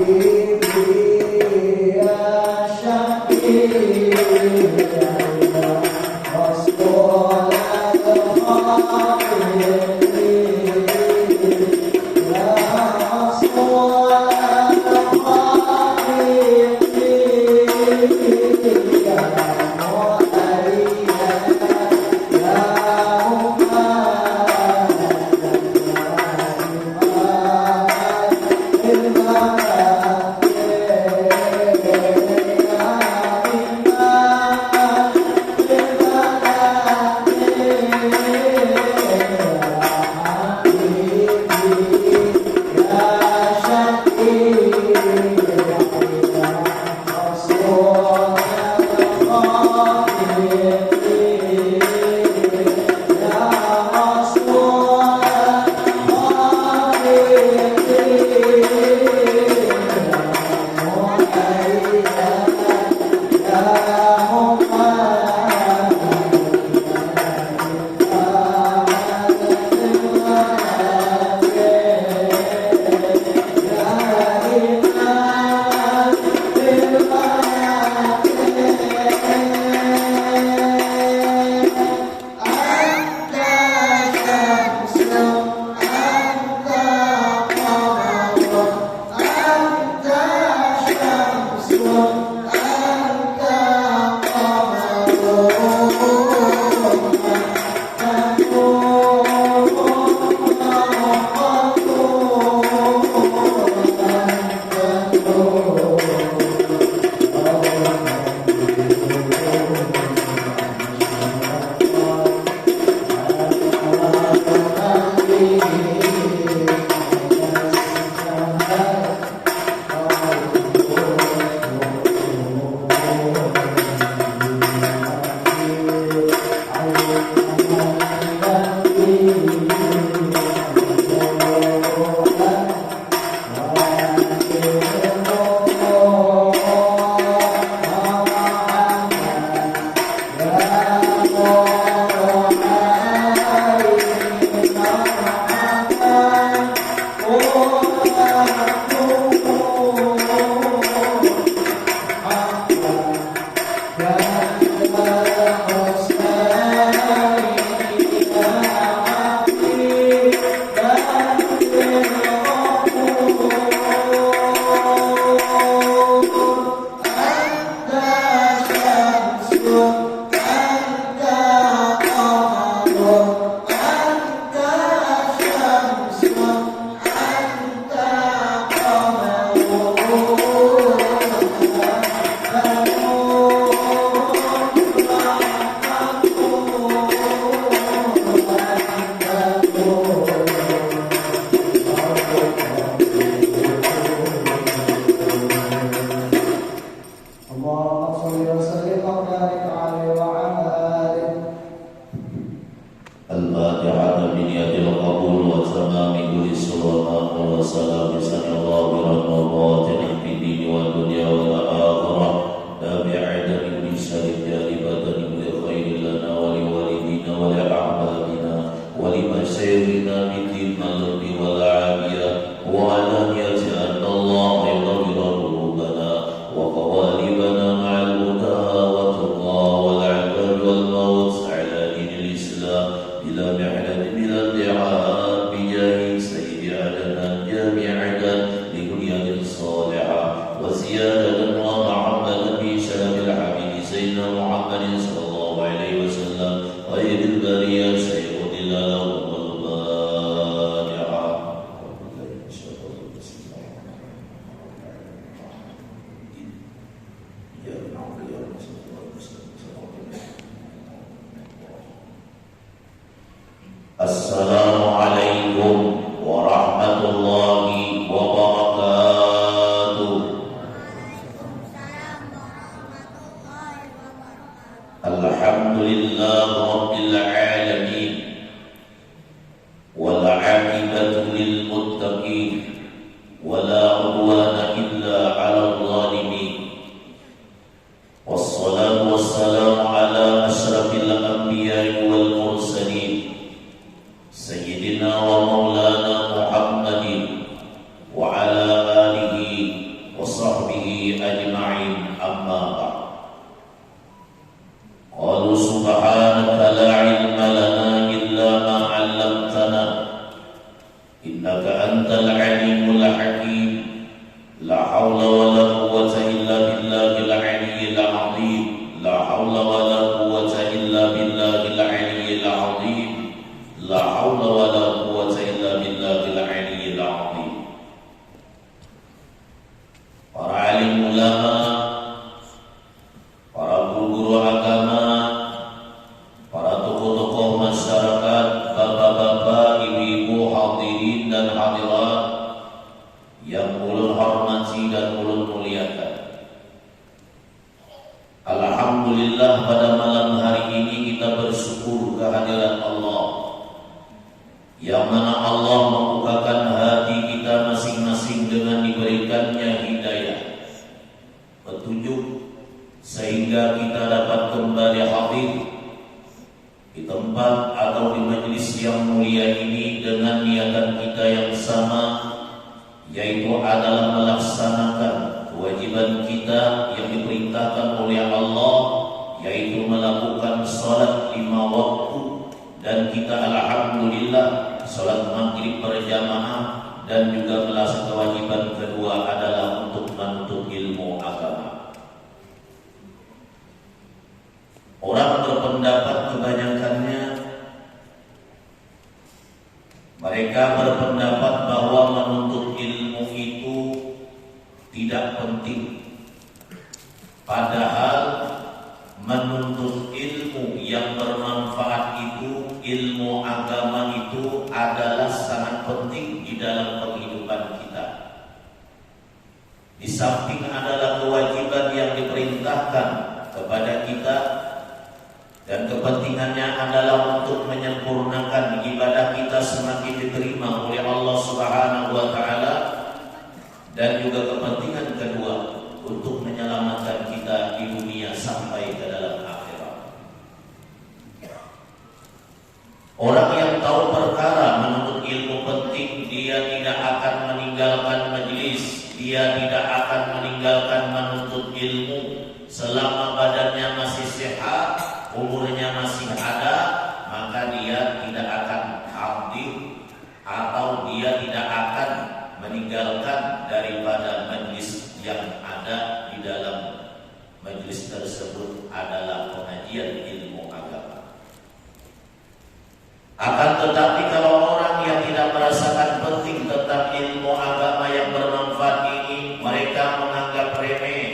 Terima وصحبه أجمعين أما بعد قالوا سبحانك لا علم لنا إلا ما علمتنا إنك أنت العليم الحكيم لا حول ولا قوة إلا بالله العلي العظيم لا حول ولا قوة إلا بالله العلي العظيم لا حول ولا قوة إلا بالله العلي العظيم. Para alim ulama, para guru-guru agama, para tokoh-tokoh masyarakat, bapak-bapak, ibu-ibu, hadirin dan hadirat yang ulun hormati dan ulun muliakan. Alhamdulillah, pada malam hari ini kita bersyukur kehadiran Allah, yang mana Allah membukakan hati kita masing-masing dengan diberikannya hidayah, petunjuk, sehingga kita dapat kembali hadir di tempat atau di majelis yang mulia ini dengan niatan kita yang sama, yaitu adalah melaksanakan kewajiban kita yang diperintahkan oleh Allah, yaitu melakukan salat 5 waktu. Dan kita alhamdulillah salat maghrib berjamaah, dan juga melaksanakan kewajiban kedua adalah untuk menuntut ilmu agama. Orang berpendapat kebanyakannya mereka berpendapat bahwa menuntut ilmu itu tidak penting. Padahal menuntut ilmu yang bermanfaat itu, ilmu agama itu adalah sangat penting di dalam kehidupan kita. Di samping adalah kewajiban yang diperintahkan kepada kita, dan kepentingannya adalah untuk menyempurnakan ibadah kita semakin diterima oleh Allah Subhanahu wa taala, dan juga kepentingan kedua untuk menyelamatkan kita di dunia sampai ke dalam akhirat. Orang yang tahu perkara menuntut ilmu penting, dia tidak akan meninggalkan majelis, dia tidak akan meninggalkan menuntut ilmu selama badannya masih sehat, umurnya masih ada, maka dia tidak akan hadir atau dia tidak akan meninggalkan daripada majelis yang ada. Di dalam majelis tersebut adalah pengajian ilmu agama. Akan tetapi kalau orang yang tidak merasakan penting tentang ilmu agama yang bermanfaat ini, mereka menganggap remeh.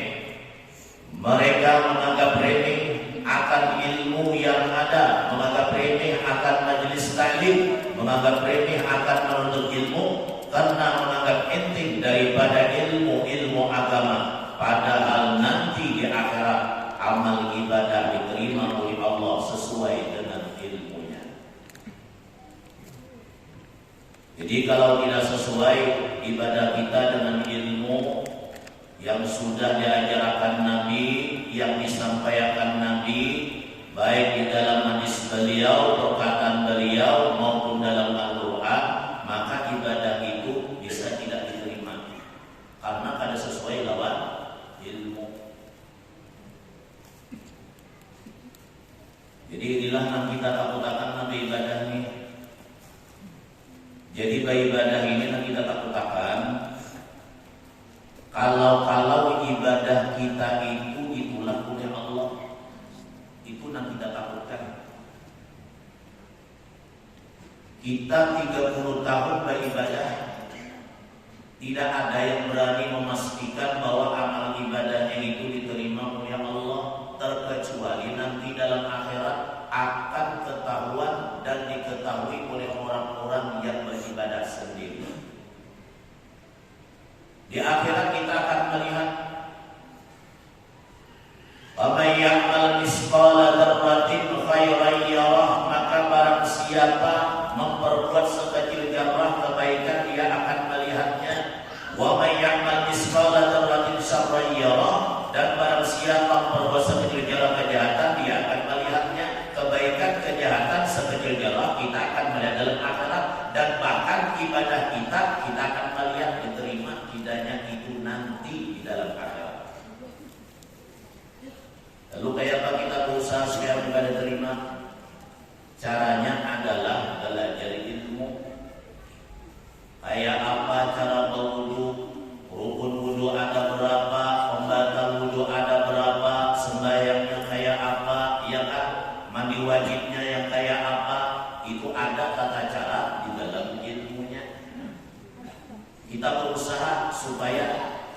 Mereka menganggap remeh akan ilmu yang ada, menganggap remeh akan majelis taklim, menganggap remeh akan menuntut ilmu, karena menganggap enteng daripada ilmu agama. Padahal nanti di akhirat amal ibadah diterima oleh Allah sesuai dengan ilmunya. Jadi kalau tidak sesuai ibadah kita dengan ilmu yang sudah diajarkan Nabi, yang disampaikan Nabi, baik di dalam hadis beliau, perkataan beliau, maupun dalam Al-Quran, maka ibadah itu bisa tidak diterima karena kada sesuai lawan ilmu. Jadi inilah yang kita takutakan nabi ibadah ini. Jadi ibadah ini yang kita takutakan, kalau ibadah kita itu ditolak oleh Allah, itu yang kita takutkan. Kita 30 tahun beribadah, tidak ada yang berani memastikan bahwa amal ibadahnya itu diterima oleh Allah, terkecuali nanti dalam akhirat akan ketahuan dan diketahui oleh orang-orang yang beribadah sendiri. Di akhirat kita akan melihat, "Faman ya'mal misqala dzarratin khairan yarah," maka barang siapa memperbuat sekecil zarrah kebaikan, dia akan melihatnya. "Wa may ya'mal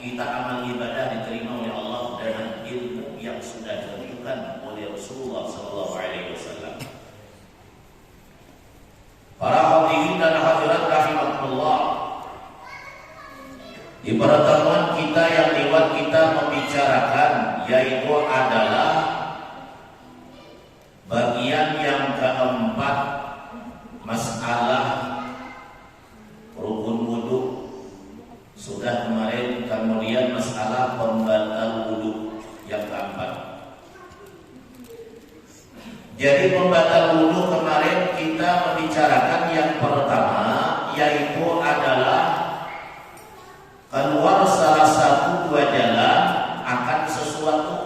kita amal ibadah diterima oleh Allah dengan ilmu yang sudah ditunjukkan oleh Rasulullah sallallahu alaihi wasallam. Para hadirin dan hadirat rahimakumullah, di pertemuan kita yang lewat kita membicarakan yaitu adalah bagian yang keempat, masalah rukun wudu. Sudah kemarin, kemudian masalah pembatal wudu yang keempat. Jadi pembatal wudu kemarin kita membicarakan yang pertama yaitu adalah keluar salah satu dua jalan akan sesuatu.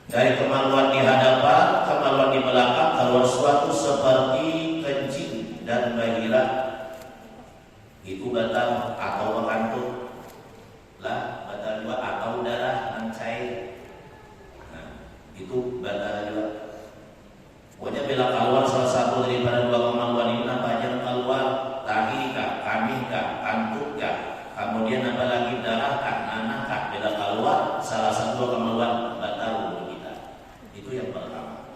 Dari kemaluan di hadapan, kemaluan di belakang, keluar suatu seperti kencing dan bahira, itu batal atau mengandung lah, batal juga, atau darah mencair, nah, itu batal juga. Pokoknya bila keluar salah satu daripada dua kemaluan ini, apa aja keluar, tahi kah, kambing kah, kantuk kah, kemudian apa lagi, darah kah, nanah kah, bila keluar salah satu kemaluan, batal wudu kita. Itu yang pertama.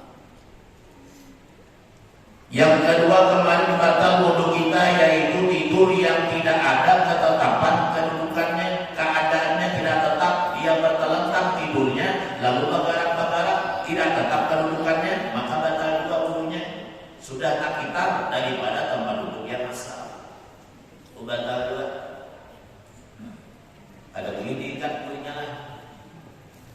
Yang kedua, kemarin batal wudu kita yaitu tidur yang tidak ada ketetapan kedudukannya, keadaannya tidak tetap, dia bertelentang tidurnya lalu bergerak-bergerak, tidak tetap kedudukannya, maka batal juga wudunya. Sudah tak kita daripada tempat duduk yang asal, batal juga. Ada beli diikat kulitnya lah,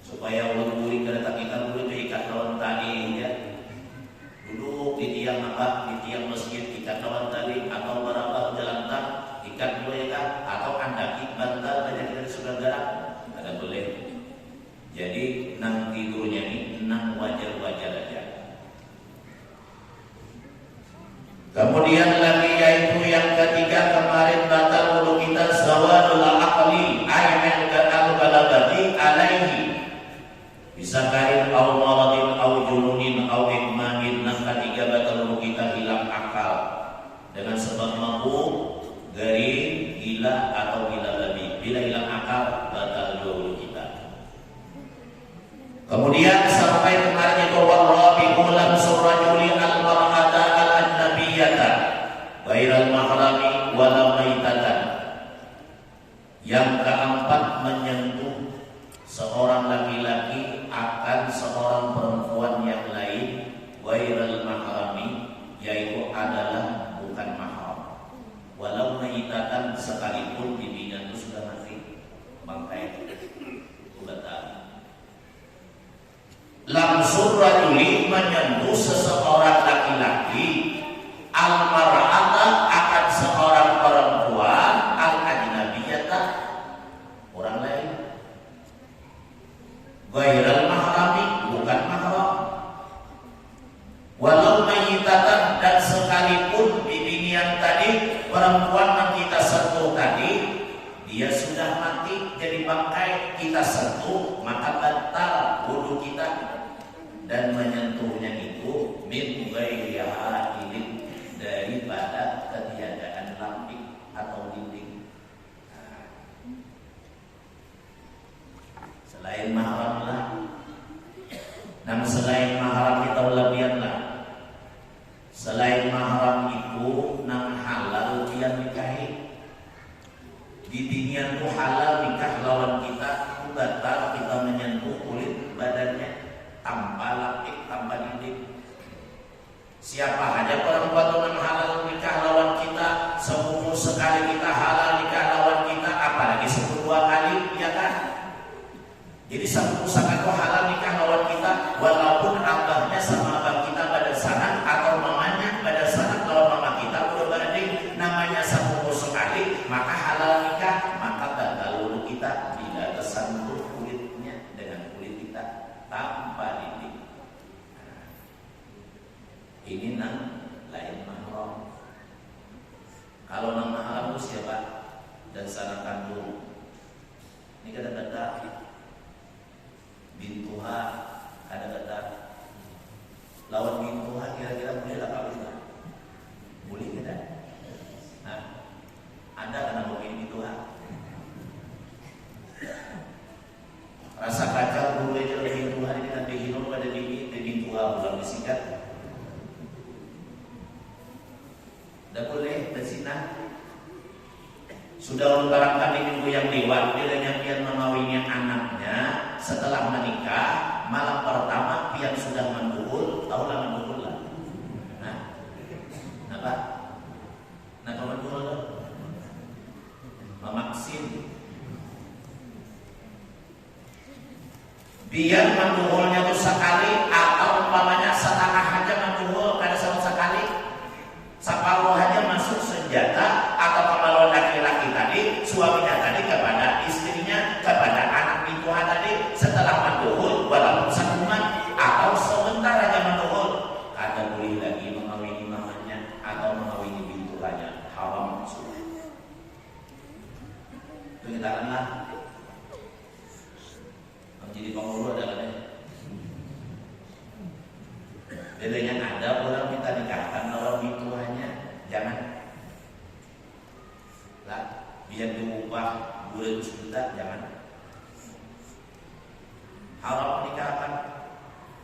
supaya wudu kada tak kita dulu diikat lawan tali ya. Duduk di tiang apa, di tiang masjid ikat lawan tali, atau berapa jalan tak ikat dulu ya kan, atau andaki bantal aja kita sudah gerak, ada boleh. Jadi nang tidurnya ini nang wajar-wajar aja. Kemudian lagi yaitu yang ketiga, kemarin batal wudu kita zawadul aqli ayat al-balagati alaihi, bisa kain au maradin au jununin au ikmanin. Nang ketiga batal wudu kita hilang akal dengan sebab mabuk, garing, gila atau gila babi. Bila hilang akal batal wudu kita. Kemudian sampai kemarin itu warabihu lamsu rajuli al-mar'ata al-ajnabiyata ghairal mahrami wala maitatan. Yang keempat, menyentuh seorang laki-laki akan seorang perempuan yang lain ghairal mahrami, yaitu adalah bukan mahram, walau maitatan, sekalipun bibinya itu sudah mati, bangkai itu batal. Lamsur rajuli, menyentuh seseorang laki-laki, al-mar'ata akan seorang perempuan, al-ajnabiyata orang lain, ghairal mahrami bukan mahram, walau mayitatan, dan sekalipun bibi yang tadi perempuan yang kita sentuh tadi dia sudah mati jadi bangkai, kita sentuh maka batal wudu kita. Dan menyentuhnya itu min ghairi ha'ilin, daripada ketiadaan lampik atau dinding. Selain mahram lah, dan selain mahram kita lebihan lah. Selain mahram itu nang halal dia nikahi. Bibinya tuh halal nikah lawan kita, batal kita menyentuh kulit badannya tanpa lapik, tanpa dinding. Siapa aja perempuan yang halal nikah lawan kita, seumur sekali kita halal nikah lawan kita, apalagi 10 kali, ya kan? Jadi seumur sekali itu halal nikah lawan kita, walaupun abahnya sama abah kita pada sana, atau mamanya pada sana lawan mama kita udah banding, namanya seumur sekali, maka halal nikah, maka batal wudu kita bila tersentuh kulitnya dengan kulit kita tanpa dinding. Ini nang lain mahram. Kalau nang mahram itu siapa? Dan sana kandung. Ini kata-kata bintuha, kata-kata lawan bintuha, kira-kira boleh lah kawin tak? Boleh tidak? Nah, Anda kena mau ini bintuha. Rasa kacau gue aja lebih tua ini nanti hidup pada di tua bulan disikat. Tidak boleh berzina. Sudah barangkali minggu yang lewat dia pian mengawini anaknya setelah menikah malam pertama pian sudah menduhul, tahulah menduhul lah. Nah, apa? Nah, menduhul lah. Memaksin. Biar menduhulnya itu sekali atau umpamanya setengah aja menduhul kada sama sekali. Separuh aja masuk senjata atau kalau laki-laki tadi suaminya tadi kepada istrinya kepada anak pituha tadi setelah menduhul walaupun sakuman atau sebentar aja menduhul kada boleh lagi mengawini mamanya atau mengawini bintuhannya, haram sudah. Itu kita kenal. Jadi pengurus adalah bedanya ada orang minta nikahkan orang bintuhannya jangan lah biar diubah 200 juta jangan. Haram menikahkan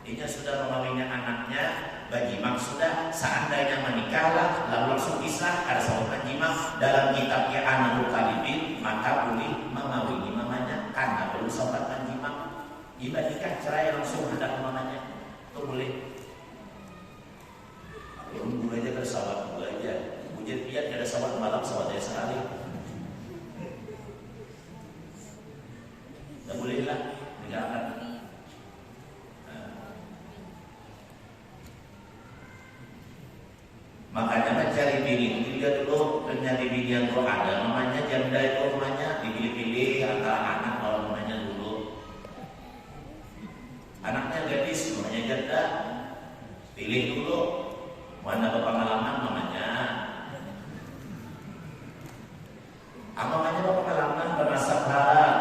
ini sudah mengawinnya anaknya bajimang sudah seandainya menikahlah lalu langsung pisah ada sahabat bajimang dalam kitabnya Anadul Kalibin maka boleh mengawini mamanya karena belum sahabat bajimang. Jika nikah cerai langsung hendak mamanya itu boleh. Belum gue aja kada sahabat gue aja. Bujur pian kada sahabat malam sahabat saya sekali. Tak boleh lah nikahkan. Makanya mencari bini dia dulu mencari bini yang tuh ada namanya janda itu namanya dipilih-pilih antara anak kalau namanya dulu. Anaknya gadis, namanya janda. Pilih dulu mana berpengalaman namanya. Apa namanya berpengalaman bernasab halal.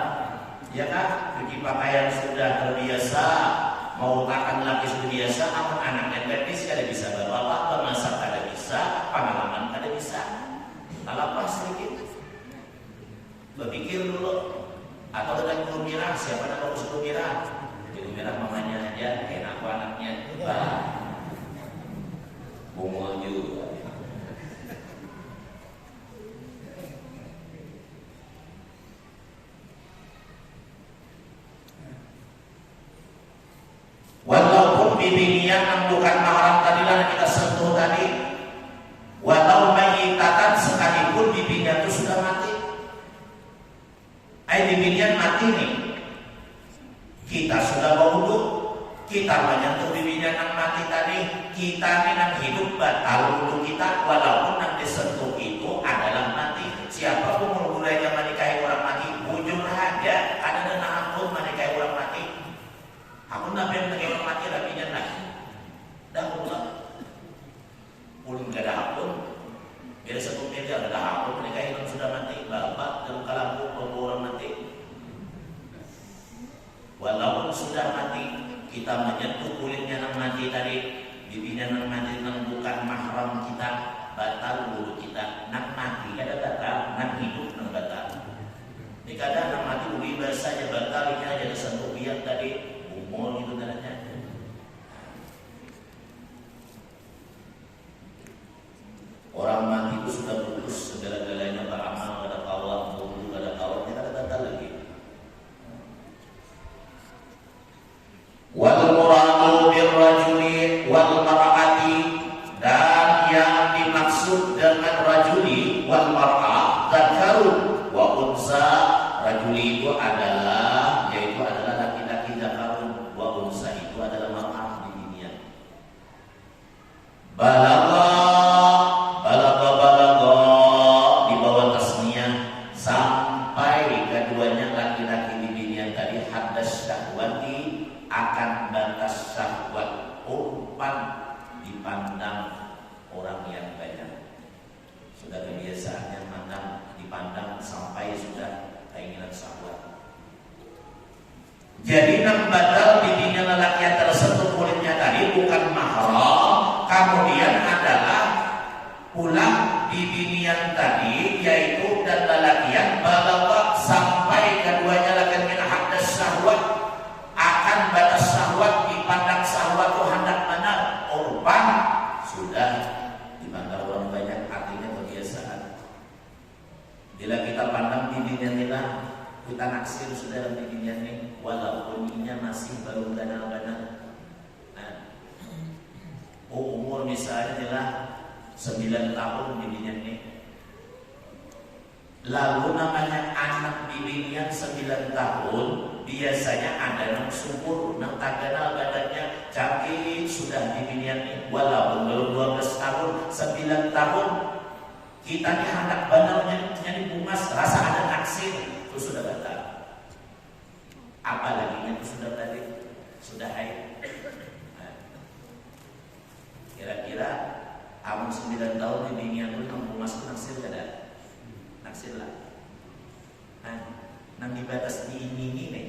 Ya kan? Cuci pakaian sudah terbiasa, mau makan laki sudah biasa, apa anaknya gadis kada bisa berbapak, bernasab kada bisa, pengalaman kada bisa. Apa sedikit? Berpikir dulu. Atau dengan guru mirah, siapa nak bagus guru mirah? Merah mamanya aja, enak anaknya, bungul juga. Walaupun bibinya bukan mahram tadilah kita sentuh tadi, walau mayitatan sekalipun bibinya itu sudah mati, bibinya mati nih. Kita sudah berwudu, kita menyentuh bibinya yang mati tadi, kita yang hidup batal wudu kita, walaupun yang disentuh itu adalah mati. Siapa pun mulai menikahi orang mati, ujung aja ada dana ampun menikahi orang mati. Aku nabi menikahi orang mati rapinya lagi, dah pulang, ulun gak ada ampun, biar sebelum dia ada ampun menikahi orang sudah mati, bapak dalam kalampu orang mati. Walaupun sudah mati, kita menyentuh kulitnya yang mati tadi, bibinya yang mati yang bukan mahram kita, batal wudu kita. Nak mati kada batal, nak hidup nang batal. Ini kadang nak mati ubi bahasa aja batal, ini aja disentuh biar tadi umur gitu tadanya. Orang mati itu sudah putus segala-galanya beramal kepada Allah, wudu kepada Allah, dia kada batal lagi. Wal muradu birrajuli wal mar'ati, dan yang dimaksud dengan rajuli wal mar'ah zakarun wa unsa. Rajuli itu adalah laki-laki zakarun, wa unsa itu adalah mar'ah di dunia. Balagha di bawah tasniyah sampai keduanya laki-laki di dunia tadi hadas syahwati akan batas syahwat umpan dipandang orang yang banyak. Sudah kebiasaannya dipandang sampai sudah keinginan syahwat. Jadi nak batal bibinya lelaki yang tersentuh kulitnya tadi bukan mahram, kemudian adalah pulang bibi yang tadi yaitu dan lelaki yang balagha sampai keduanya laki-laki hadas syahwat dalam dunia ini, walaupun inya masih belum ganal-ganal. Umur misalnya adalah 9 tahun bibinya ini. Lalu namanya anak bibinya 9 tahun, biasanya ada yang subur, yang tak kenal badannya, cantik sudah bibinya ini. Walaupun belum 12 tahun, 9 tahun, kita nih anak banalnya jadi bungas, rasa ada naksir, itu sudah batal. Apalagi itu sudah tadi, sudah haid. Kira-kira amun 9 tahun di dunia itu mampu masuk naksir kada? Naksir lah. Nang dibatas di ini nih.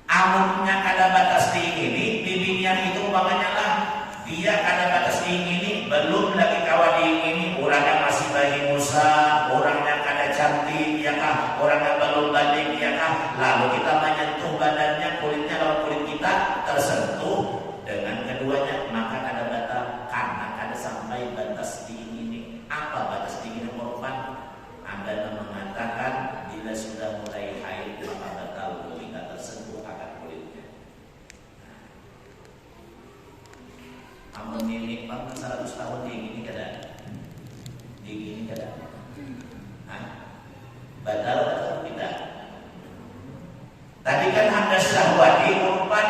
Amunnya kada batas di ini, bibinya itu umpamanya lah dia kada batas di ini, belum lagi kawan di ini, orangnya masih bayi musa, orangnya kada cantik, ya kah? Orangnya belum balik, ya kah? Lalu kita menyentuh badannya, kulitnya lawan kulit kita tersentuh dengan keduanya, maka kada batal karena kada sampai batas di ini. Apa batas di ini korban? Anda mengatakan bila sudah mulai haid maka batal ketika tersentuh akan kulitnya. Amun ini bang 100 tahun di ini kada? Di ini kada? Batal atau tidak? Tadi kan Anda syahwati korban.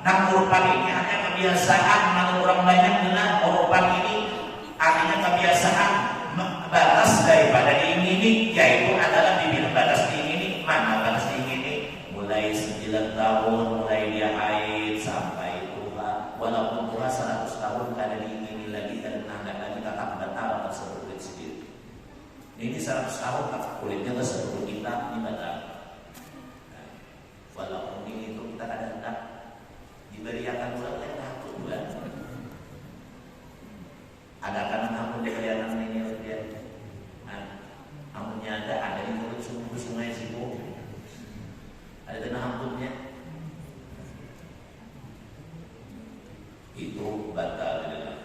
Nah korban ini hanya kebiasaan, mana orang banyak dengar korban ini artinya kebiasaan batas daripada diingini, yaitu adalah bibir batas diingini. Mana batas diingini? Mulai 9 tahun, mulai dia haid sampai tua. Walaupun tua 100 tahun kada diingini lagi dan ada lagi tetap batal tersebut kulit sendiri. Ini 100 tahun kulitnya tersebut kita ini batal. Walaupun ini itu kita kada hendak diberi akan ulang yang takut bulan. Ada kan amun dikalian ini dia. Amunnya ada di mulut sungai Sibu. Ada tanah ampunnya. Itu batal adalah.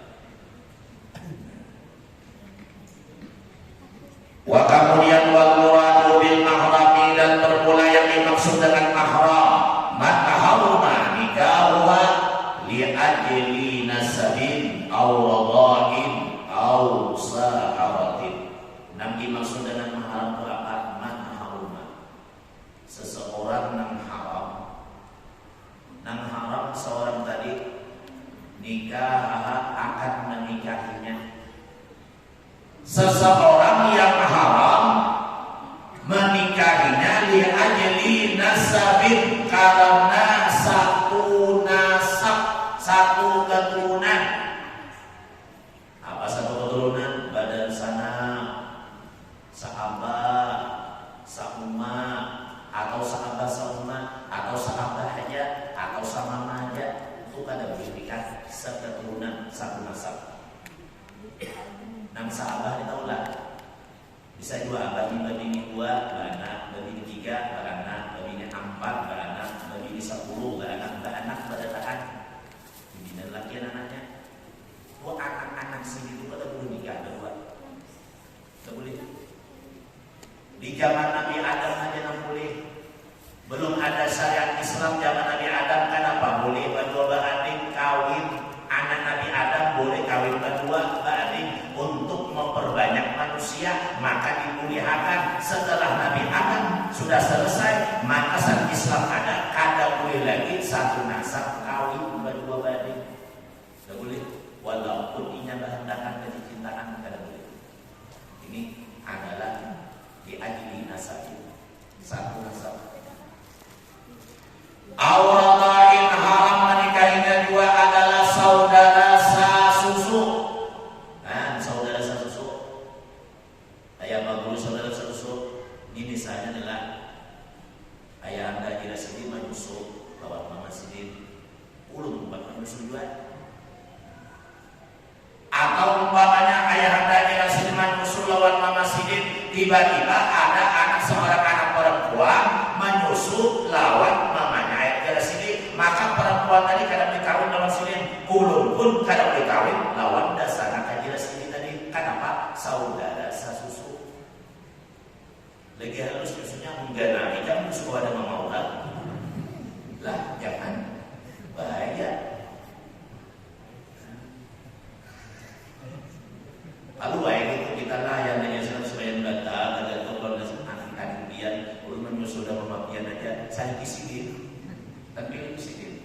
Wa kemudian wal muradu bil mahrami, dan bermula yang dimaksud dengan mahram, maka haruma nikahuha li ajli nasabin aw radha'in aw saharatin. Nam dimaksud dengan mahram itu apa? Maka haruma, seseorang nang haram. Nang haram seorang tadi nikah akan menikahinya. Seseorang yang haram menikahinya li ajli nasabin, karena satu nasab, satu keturunan. Apa satu keturunan? Badan sana, sahabat, sauma, atau sahabat sauma, atau sahabat aja, atau sama aja. Itu kada boleh nikah seketurunan, satu nasab. Nang sahabat ditaulah. Bisa dua, babi-babi 2 beranak, babi 3 beranak, babi 4 beranak, babi 10 beranak, berdatakan. Bibina laki anaknya. Itu anak-anak sini itu kada boleh nikah berdua. Tidak boleh. Di zaman Nabi Adam aja nang boleh. Belum ada syariat Islam zaman Nabi Adam, kenapa boleh berdua beradik kawin? Anak Nabi Adam boleh kawin berdua beradik untuk memperbanyak manusia, maka dimuliakan. Setelah Nabi Adam sudah selesai, maka syariat Islam ada, kada boleh lagi satu nasab kawin berdua beradik. Tidak boleh. Walaupun inya bahandakan kecintaan, kada boleh. Ini adalah di ajli nasab, satu nasab. Awradain, haram menikahinya juga adalah saudara sasusu. Saudara sasusu. Ayah bagus saudara sasusu. Ini misalnya adalah ayah anda kira sedih menyusu lawan mama sidin, ulun buat menyusu juga. Atau umpamanya ayah anda kira sedih menyusu lawan mama sidin, tiba-tiba ada anak seorang anak perempuan menyusu lawan mamanya ayah kira sidin, maka perempuan tadi kada boleh kawin lawan sidin, ulun pun kada boleh kawin lawan dasar anak kira sidin tadi. Kenapa? Saudara sasusu. Lagi halus susunya mengganari, jangan susu ada saya pisidin, tapi pisidin.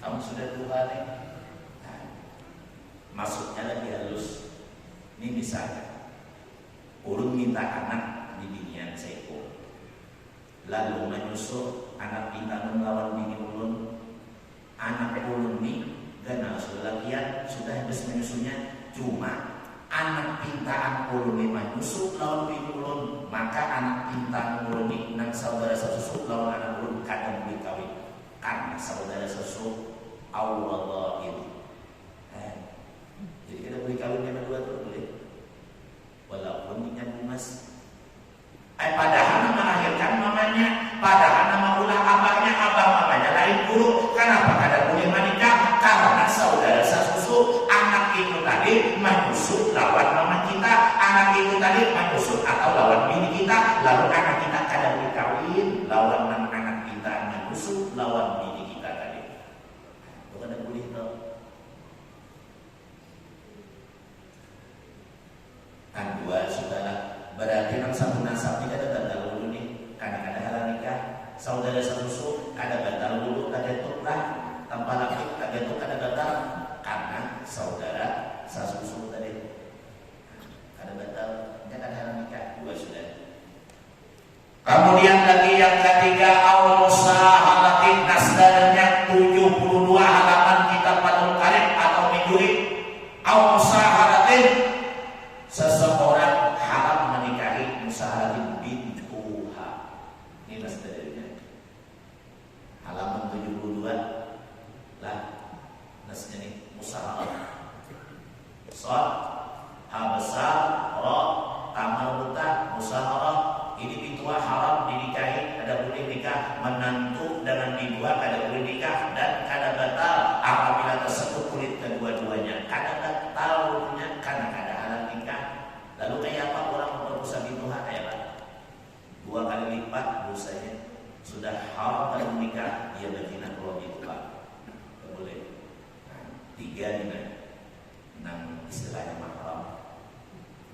Kamu sudah tua nih. Nah, maksudnya lagi halus. Ini misalnya, ulun minta anak di binian seko, lalu menyusul anak minta melawan bini ulun. Anak ulun nih gana sudah lakian, sudah habis menyusunya. Cuma anak pintaan ulun nih menyusul lawan bini ulun, maka anak pintaan ulun nih nang saudara sesusu lawan anak ulun kadang boleh kawin karena saudara sesusu Allah ini. Jadi kita boleh kawin yang kedua tuh boleh, walaupun ini mas. Padahal nama lahirkan mamanya, padahal nama ulah abahnya, abah mamanya lain guru. Kenapa kada boleh menikah? Karena saudara sesusu anak itu tadi menyusul lawan mama kita, anak itu tadi menyusul atau lawan bini kita, lalu anak kita kada boleh kawin lawan anak kita menyusul lawan bini kita tadi. Bukan ada boleh tau. Dua sudahlah. Berarti nang satu nasab ini ada batal dulu nih, karena ada halal nikah. Saudara sesusu ada batal dulu, ada tuklah tanpa laki, ada tuk ada batal karena saudara sesusu tadi ada batal, ini ada halal nikah. Dua sudah. Kemudian lagi yang ketiga, al-musahalatin, nasdaqnya 72 halaman kitab Fathul Karim atau Miduri. Al-musahalatin, seseorang haram menikahi musahalatin bintuha. Ini nasdaqnya halaman 72 lah. Nasnya nih musahalah. Sod, ha besar, ro, tamal buta, musahalah. Ini bintuha haram dinikahi, kada boleh nikah. Menantu dengan bintuha kada boleh nikah dan kada batal apabila tersebut kulit kedua-duanya. Kada batal hukumnya karena kada halal nikah. Lalu kayak apa orang memperkosa bintuha kayak apa? 2 kali lipat dosanya. Sudah haram kalau menikah, dia berzina kalau bintuha. Tidak boleh. 3 nih, nang istilahnya mahram.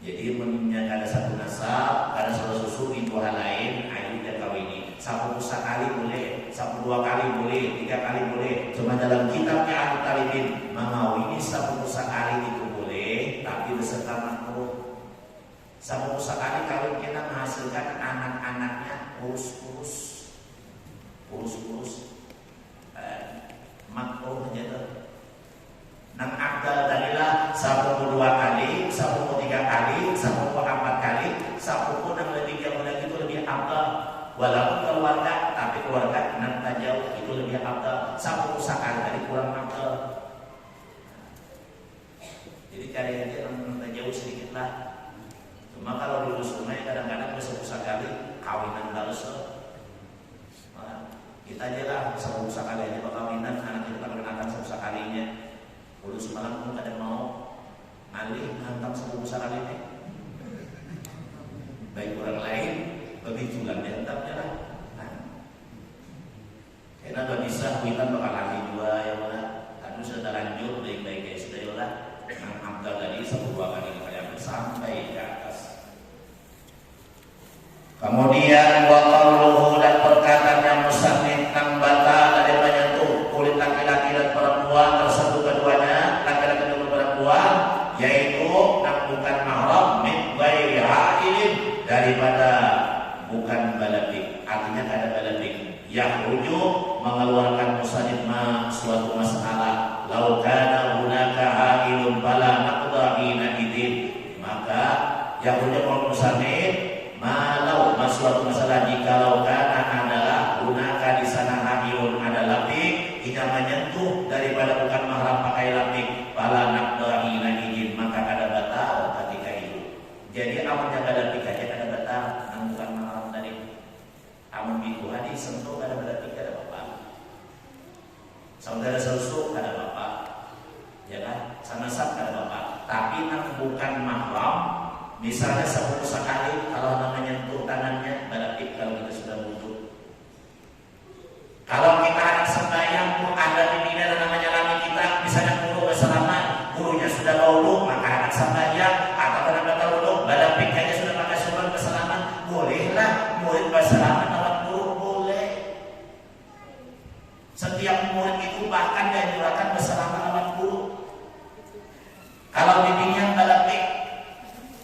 Jadi menurutnya ada satu nasab, ada saudara susu bintuha lain, ayo dia kawini. 1 kali boleh, 1 2 kali boleh, 3 kali boleh. Cuma dalam kitabnya Abu Talibin mengawini 1 kali itu boleh, tapi beserta makruh. 1 kali kawin kita menghasilkan anak-anaknya kurus-kurus, makruh aja tuh. Nang akal tadilah 1 2 kali, 1 3 kali, 1 4 kali, 1 pun yang lebih jauh lagi itu lebih akal. Walaupun keluarga, tapi keluarga nang tak jauh itu lebih akal. 1 kali tadi kurang akal. Jadi cari aja nang tak jauh sedikit lah. Cuma kalau di sungai kadang-kadang bisa 1 kali kawinan halus loh. Kita aja lah 1 kali aja kawinan, anak kita perkenalkan 1 kalinya. Ulu semalam pun kadang mau ngalih hantam 1 kali ini. Baik orang lain, lebih jualan dihantamnya lah. Karena gak bisa kuitan bakal lagi juga ya mana. Kan sudah lanjut baik-baik ya sudah ya lah. Nang amdal tadi 1 2 kali kayak sampai ke atas. Kemudian waqauluhu dan perkataannya musannif nang batal ada menyentuh kulit laki-laki dan perempuan tersebut keduanya, laki-laki dan perempuan, yaitu nang bukan mahram min ghairi ha'ilin, daripada bukan balaghik. Artinya kada balaghik. Yahruju mengeluarkan musannif suatu masalah. Lau kana hunaka ha'ilun fala naqda'ina idin. Maka yahruju musannif malau suatu masalah jikalau kana adalah gunaka di sana ha'ilun ada lapik, jika menyentuh daripada bukan mahram pakai lapik, fala naqda'ina idin, maka kada batal ketika itu. Jadi amunnya kada lapik aja kada batal, nang bukan mahram tadi. Amun itu hadis sentuh kada lapik kada apa-apa. Saudara sesusu kada apa-apa. Ya kan? Sanasab kada apa-apa. Tapi nang bukan mahram, misalnya 10 kali kalau namanya nyentuh tangannya berarti kalau kita sudah wudu. Kalau kita anak sembahyang pun ada di dan namanya lami kita, misalnya guru bersalaman, gurunya sudah wudu, maka anak sembahyang atau anak wudu, badan pikirnya sudah pakai surban bersalaman, bolehlah murid bersalaman lawan guru boleh. murid itu bahkan dianjurkan bersama guru. Kalau bimbingan balapik,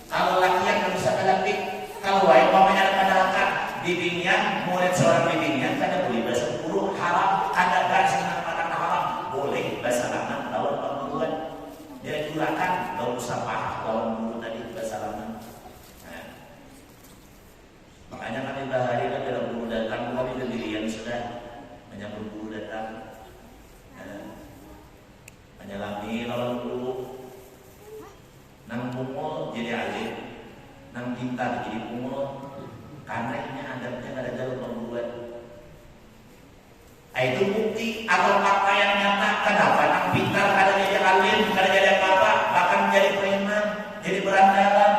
kalau lakian nggak bisa balapik, kalau wae umpamanya ada padahkan bimbingan murid seorang bimbingan kada boleh bahasa guru haram, kada bahasa anak haram, boleh bahasa anak lawan pengguruan. Dia dianjurkan nggak usah paham lawan guru tadi bahasa anak. Nah, makanya kami bahari dalam guru datang kami sendirian sudah menyambut guru datang, menyelami lawan guru. Nang pungul jadi alim, nang pintar jadi pungul, karena ini adabnya ada dalam pembuat. Itu bukti atau fakta yang nyata. Kenapa nang pintar kada jadi alim, kada jadi apa-apa, bahkan menjadi preman, jadi berandalan.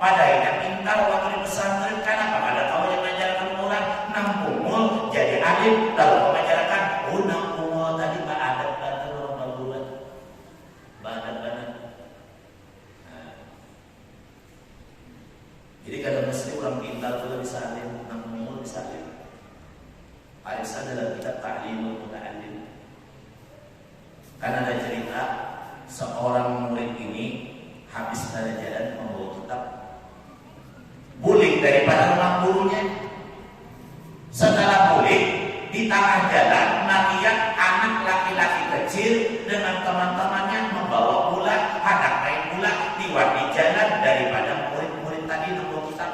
Padahal yang pintar waktu di pesantren, kenapa kada tahu yang mengajarkan orang? Nang pungul jadi alim, lalu mengajarkan, nang pungul tadi beradab banget orang pembuat, beradab banget. Jadi kadang mesti orang pintar itu bisa alim, nang pungul bisa alim. Aisyah dalam kitab Ta'limul Muta'allim. Karena ada cerita seorang murid ini habis dari jalan membawa kitab, bulik daripada rumah gurunya. Setelah bulik di tengah jalan, melihat anak laki-laki kecil dengan teman-temannya membawa pula, hendak naik pula lewat di jalan daripada murid-murid tadi membawa kitab.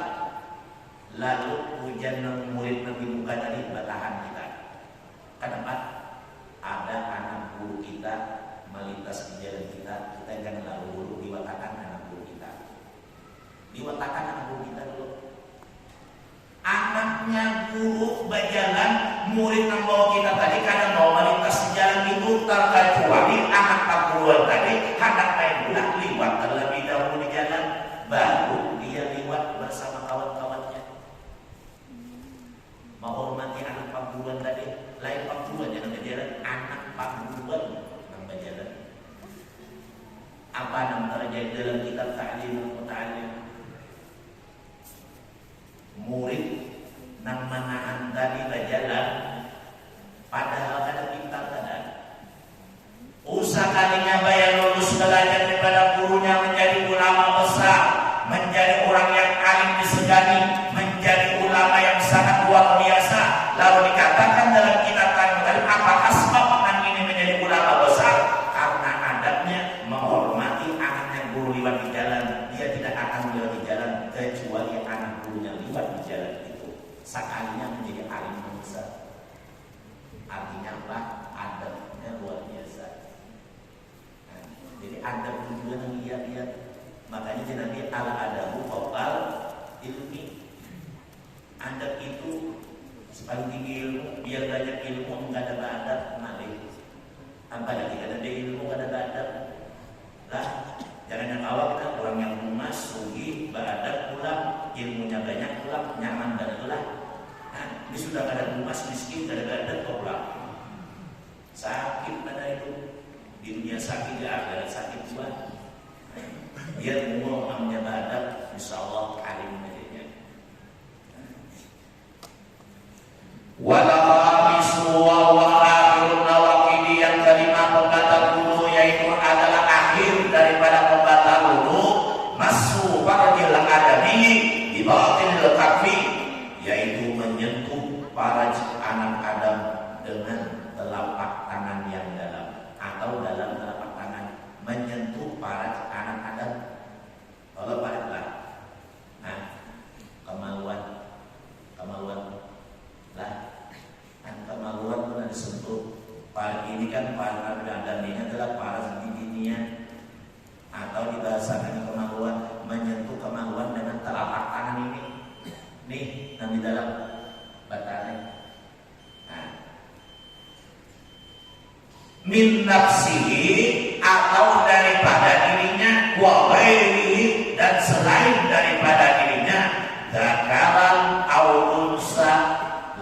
Lalu hujan murid lebih muka tadi bertahan kita. Kenapa? Ada anak guru kita melintas di jalan kita jangan lalu dulu diwatakan anak guru kita. Diwatakan anak guru kita dulu. Anaknya guru berjalan, murid yang bawa kita tadi kadang mau melintas di jalan itu terkecuali anak perguruan tadi hendak naik pula lewat terlebih dahulu di jalan, baru dia lewat bersama kawan-kawannya. Menghormati anak perguruan tadi, lain perguruan yang berjalan, anak perguruan yang berjalan. Apa yang terjadi dalam kitab Ta'limul Muta'allim? Murid nang manahan tadi berjalan, padahal kada pintar kada. Usah kalinya bayar lulus belajar daripada gurunya menjadi ulama besar, menjadi orang yang alim disegani, menjadi ulama yang sangat luar biasa. Lalu dikatakan dalam kitab Ta'limul, apakah sebab ini menjadi ulama besar? Karena adabnya menghormati anaknya guru lewat di jalan. Dia tidak akan lewat di jalan kecuali anak gurunya lewat di jalan itu. Sekalinya menjadi alim besar. Artinya apa? Adabnya luar biasa. Nah, jadi adab juga yang lihat-lihat. Makanya Nabi al-adabu fawqal ilmi. Adab itu paling tinggi ilmu, biar banyak ilmu enggak ada adab malih. Apalagi kada ada ilmu kada ada adab. Lah, jangan yang awal kita orang yang lunas, sugih, beradab pulang, ilmunya banyak pulang, nyaman dan lelah. Nah, ini sudah kada lunas, miskin, kada beradab pulang. Sakit pada itu. Di dunia sakit ya, akhirat sakit juga. Dia umur namanya beradab, insyaallah alim menjadinya. Walaqamisu wa akhirun nawaqidi, yang kelima pembatal wudu yaitu adalah akhir daripada pembatal wudu masu fardil adami di batinil kafi, yaitu menyentuh para anak Adam dengan telapak tangan yang dalam atau dalam telapak tangan, menyentuh para anak Adam. Kalau baliklah, nah kemaluan lah, kan kemaluan pun disentuh. Para ini kan para Adam ini adalah para dininya, atau dibahasakan kemaluan, menyentuh kemaluan dengan telapak tangan ini. Nih, yang di dalam batangnya. Nah, min nafsihi, atau daripada dirinya, wa ghairihi, dan selain daripada dirinya, dzakaran au unsa,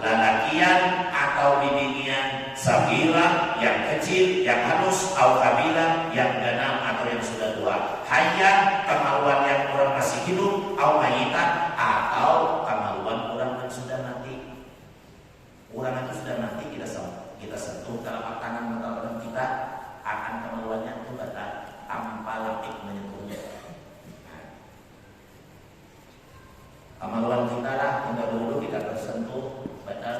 lalakian atau binian, sabira yang kecil, yang halus, au kabila yang ganam atau yang sudah tua, hayyan kemaluan yang orang masih hidup, au mayitan atau kemaluan orang yang sudah mati. Orang itu sudah mati kita sama. kita sentuh telapak tangan mata badan kita, akan kemaluannya itu batal tanpa lapik menyentuhnya. Kemaluan kita lah, kita dulu kita tersentuh batal.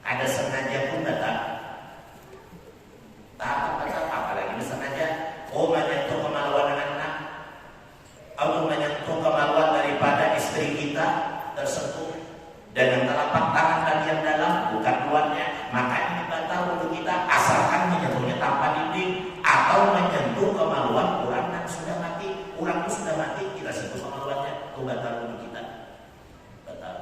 Ada sengaja pun batal. Tak batal, apalagi sengaja. Oh, menyentuh kemaluan anak-anak, atau menyentuh kemaluan daripada istri kita tersentuh dengan telapak tangan bagian dalam, bukan luarnya, maka ini batal untuk kita asalkan menyentuhnya tanpa dinding atau menyentuh kemaluan orang yang sudah mati. Orang itu sudah mati, kita sentuh kemaluannya, itu batal untuk kita. Batal.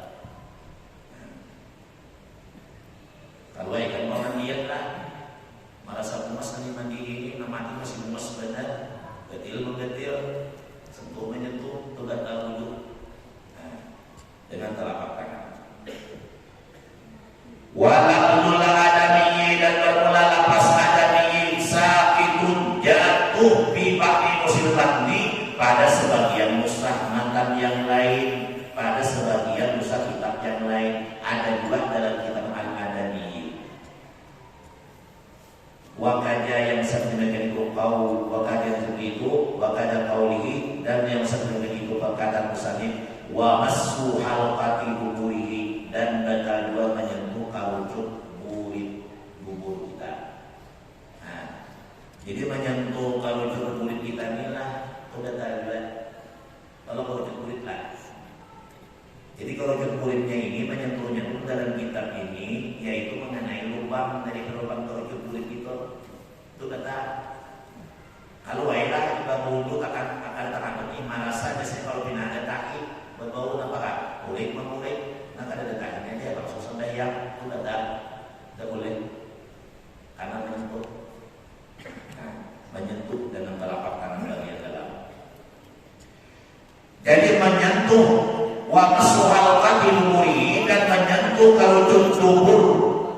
Kalau ikan mandian lah, merasa gemas nih mandi ini, mati masih gemas benar, getil menggetil, sentuh menyentuh, itu batal dulu. Dengan telapak tangan. Walaupun adami dan bermula lapas adami sakitun jatuh bibaki musibani pada sebagian musnah mantan yang lain, pada sebagian musnah kitab yang lain. Ada dua dalam kitab al-adami. Wakaja yang sedemikian itu kau wakaja itu wakaja kaulihi, dan yang sedemikian itu perkataan musannif wa masu halqati buburihi, dan batal dua menyentuh karucut bubur kita. Nah, jadi menyentuh karucut bubur kita inilah batal dua. Kalau karucut kulit lah. Jadi karucut kulitnya ini menyentuhnya itu dalam kitab ini yaitu mengenai lubang dari lubang karucut kulit itu batal. Kalau wailah kita wudhu akan terangkat ini merasa biasanya kalau bina ada kaki berbau apakah kulit mengulit, nah ada dekatnya dia langsung sembahyang itu batal, tidak boleh karena menyentuh, menyentuh dengan telapak tangan bagian dalam. Jadi menyentuh waqsuhal qadimuri, dan menyentuh karucut dubur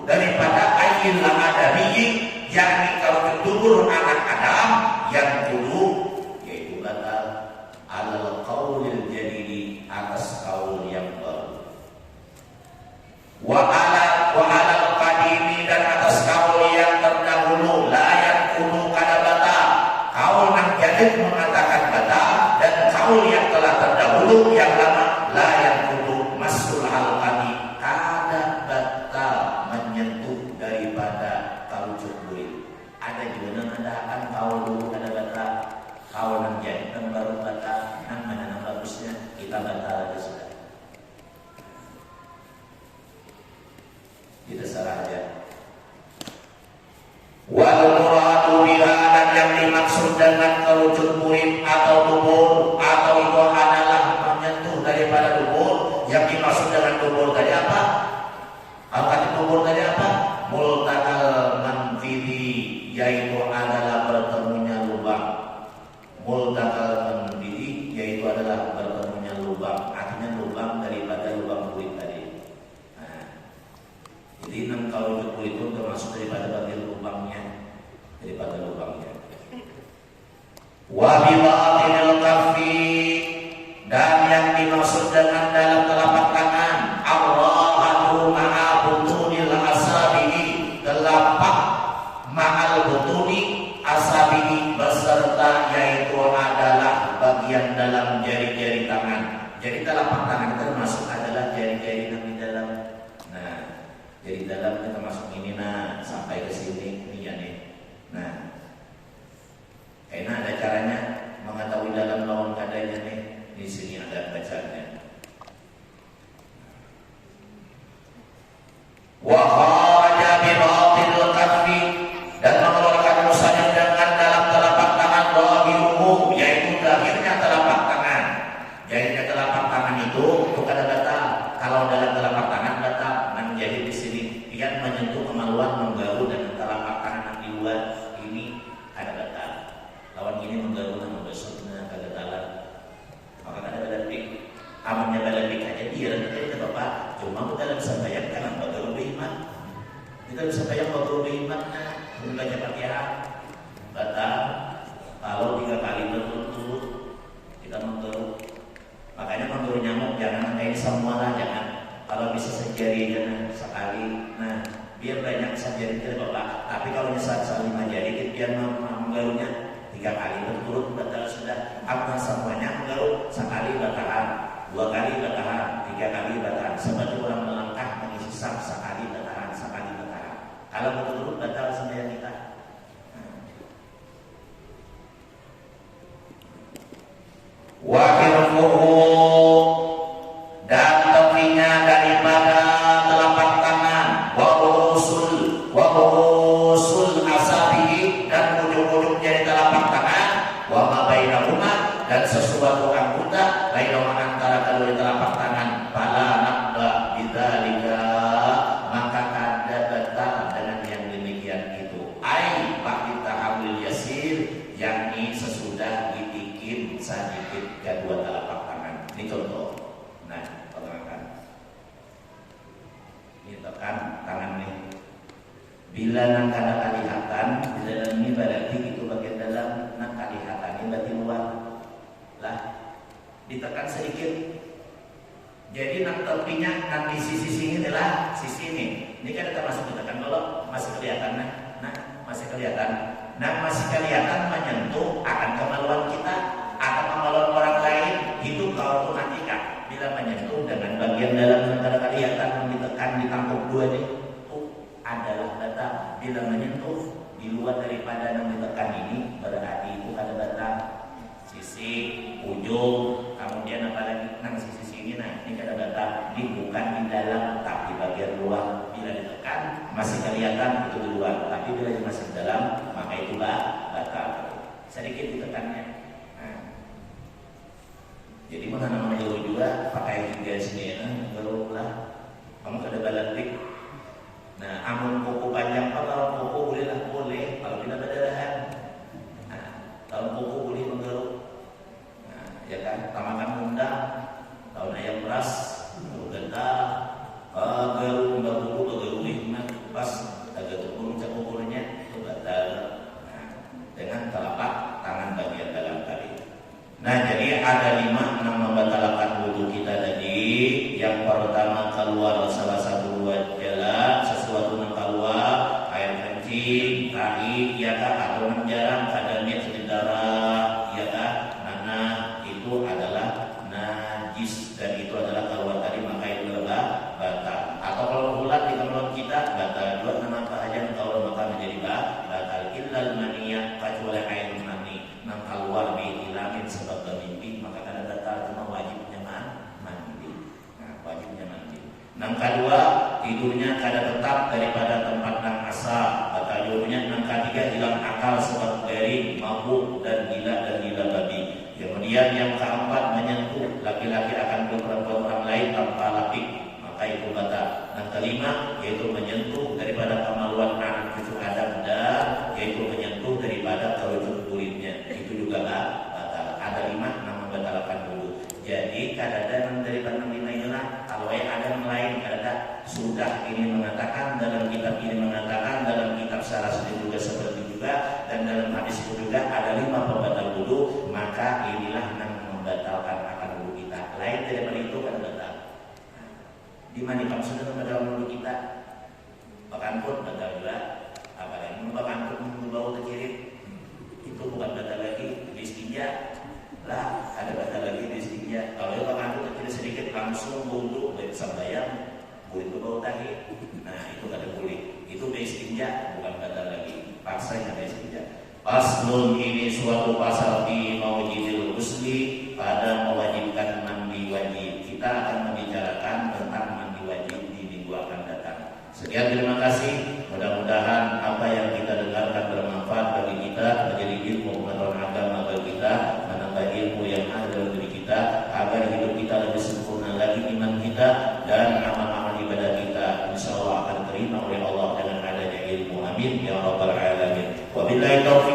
daripada ayil adami, yakni karucut dubur anak Adam yang dulu, yaitu batal alal qaulil jadidi, atas kaul yang baru, wa alal qadimi, dan atas kaul yang terdahulu, la yakunu kada batal. Kaul yang jadid mengatakan batal, dan kaul yang telah terdahulu yang lama la yakunu masul halqani, kada batal menyentuh daripada karucut kulit. Ada juga ada akan kaul dulu ada batal, kaul yang jadid dan baru batal. Mana yang bagusnya kita batal aja sudah. Kita salah aja. Wal muradu biha, dan yang dimaksud dengan karucut kulit atau dubur atau itu adalah menyentuh daripada dubur. Yang dimaksud dengan dubur tadi apa? Al-Qadib dubur tadi apa? Multaqal manfidi, yaitu adalah bertemunya lubang. Multaqal manfidi, yaitu adalah bertemunya lubang. Artinya lubang daripada lubang kulit tadi. Nah, jadi karucut kulit itu termasuk daripada bagian lubangnya, daripada lubangnya. Wa bibatinil kaffi, dan yang dimaksud dengan dalam telapak tangan Allahu ma'a butunil asabihi, telapak ma'al butuni asabihi, beserta yaitu adalah bagian dalam jari-jari tangan. Jadi telapak tangan termasuk adalah jari-jari yang di dalam. Nah, jari dalam kita masuk ini, nah sampai ke sini ini ya nih. Nah, karena ada caranya mengetahui dalam lawan kadanya nih. Di sini ada bacanya. Wa kharaja bi batinil kaffi, dan mengeluarkan musanya dengan dalam telapak tangan dhahiruhu, yaitu lahirnya telapak tangan. Jadinya telapak tangan itu bukan batal. Kalau dalam telapak tangan batal, menjadi di sini dia menyentuh kemaluan menggaul dengan telapak tangan yang di luar ini ada batal. Lawan ini menggaul dengan besarnya kegagalan. Maka ada baladik, amannya baladik aja dia kita bapak. Cuma kita dalam sembahyang karena baru beriman. Kita dalam sembahyang baru beriman, membaca Fatihah batal. Kalau 3 kali berturut-turut kita menggeruk. Makanya menggeruk nyamuk jangan kayak semua lah, jangan. Kalau bisa sejari jangan sekali. Nah, biar banyak saja tidak apa-apa. Tapi kalau misalnya 5 jari dia menggaruhnya 3 kali berturut batal sudah. Apa semuanya menggaruh sekali batalan, 2 kali batalan, 3 kali batalan. Seperti orang melangkah mengisi sab sekali batalan, sekali batalan. Kalau berturut batal sembahyang kita. Wakirfuhu dan tepinya daripada telapak tangan, wa usul asabihi dan ujung-ujung jari telapak tangan, wa ma bainahuma dan sesuatu anggota bainahuma antara kedua telapak tangan, fala naqda bidzalika maka kada batal dengan yang demikian itu. Ai ba'da tahamul yasir yakni sesudah ditikin sedikit kedua telapak tangan. Ini contoh. Nah, perhatikan. Ini tekan tangan nih. Bila nang kada kalihatan, bila ini berarti itu bagian dalam, nang kalihatan ini berarti luar. Lah, ditekan sedikit. Jadi nang tepinya nang di sisi sini adalah sisi ini. Ini kan termasuk ditekan kalau masih kelihatan. Nah, masih kelihatan. Nah, masih kelihatan menyentuh akan kemaluan kita atau kemaluan orang lain itu kalau nanti kan bila menyentuh dengan bagian dalam antara kelihatan yang ditekan ditampuk dua ini itu adalah data bila menyentuh di luar daripada yang ditekan ini berarti itu ada data sisi ujung kemudian apalagi nang sisi sini nah ini ada data ini bukan di dalam tapi bagian luar bila ditekan masih kelihatan itu di luar tapi bila masih di dalam maka itu batal sedikit ditekannya. Jadi mana nama jauh juga pakai tiga sini jauh lah. Kamu kada balatik. Nah, amun kuku panjang pak kalau kuku boleh lah boleh kalau tidak berdarahan. Nah, kalau kuku boleh menggaruk. Nah, ya kan tamakan undang, tahun ayam beras, genta, garuk undang kuku garuk lima pas agak turun cak kukunya itu batal. Nah, dengan telapak tangan bagian dalam tadi. Nah, jadi ada 5 yang membatalkan wudu kita tadi. Yang pertama keluar salah satu jalan sesuatu yang keluar air kencing, tai, ya kah atau menjarang kadangnya sedara, ya kah? Mana itu adalah najis dan itu adalah keluar tadi maka itu adalah batal. Atau kalau ulat di kemaluan kita batal juga nama aja kalau maka menjadi batal illal maniyah kecuali air mani nang keluar bihilamin sebagai mimpi maka kada batal cuma wajibnya mandi. Nah, wajibnya mandi. Nang kedua tidurnya kada tetap daripada tempat nang asal. Kata tidurnya nang ketiga hilang akal sebab dari mabuk dan gila babi. Kemudian yang keempat menyentuh laki-laki akan perempuan orang lain tanpa lapik maka itu batal. Yang kelima yaitu menyentuh daripada kemaluan anak cucu Adam dan yaitu menyentuh daripada kerucut kulitnya itu juga batal. Ada 5 yang membatalkan wudu. Jadi kadang-kadang daripada 5 inilah kalau ada yang lain kadang sudah ini mengatakan dalam kitab ini mengatakan dalam kitab Syarah juga seperti juga dan dalam hadis juga ada 5 pembatal wudu maka inilah yang membatalkan akan wudu kita. Lain daripada itu kan batal. Di mana kamu sudah membatalkan wudu kita? Bahkan pun batal juga. Apalagi bahkan pun bau terkirim itu bukan batal lagi istinja lah ada batal lagi istinja. Kalau bahkan pun terkirim sedikit langsung wudu dari sembahyang boleh itu bau tahi. Nah itu kada boleh. Itu istinja bukan batal lagi. Paksa yang ada istinja. Paslun ini suatu pasal di mawjidil ghusli pada mewajibkan mandi wajib. Kita akan membicarakan tentang mandi wajib di minggu akan datang. Sekian terima kasih. Mudah-mudahan apa yang kita dengarkan bermanfaat bagi kita, menjadi ilmu pengetahuan agama bagi kita, menambah ilmu yang ada dalam diri kita, agar hidup kita lebih sempurna lagi iman kita dan amal-amal ibadah kita insya Allah akan terima oleh Allah dengan adanya ilmu. Amin ya rabbal alamin. Wabillahi taufiq.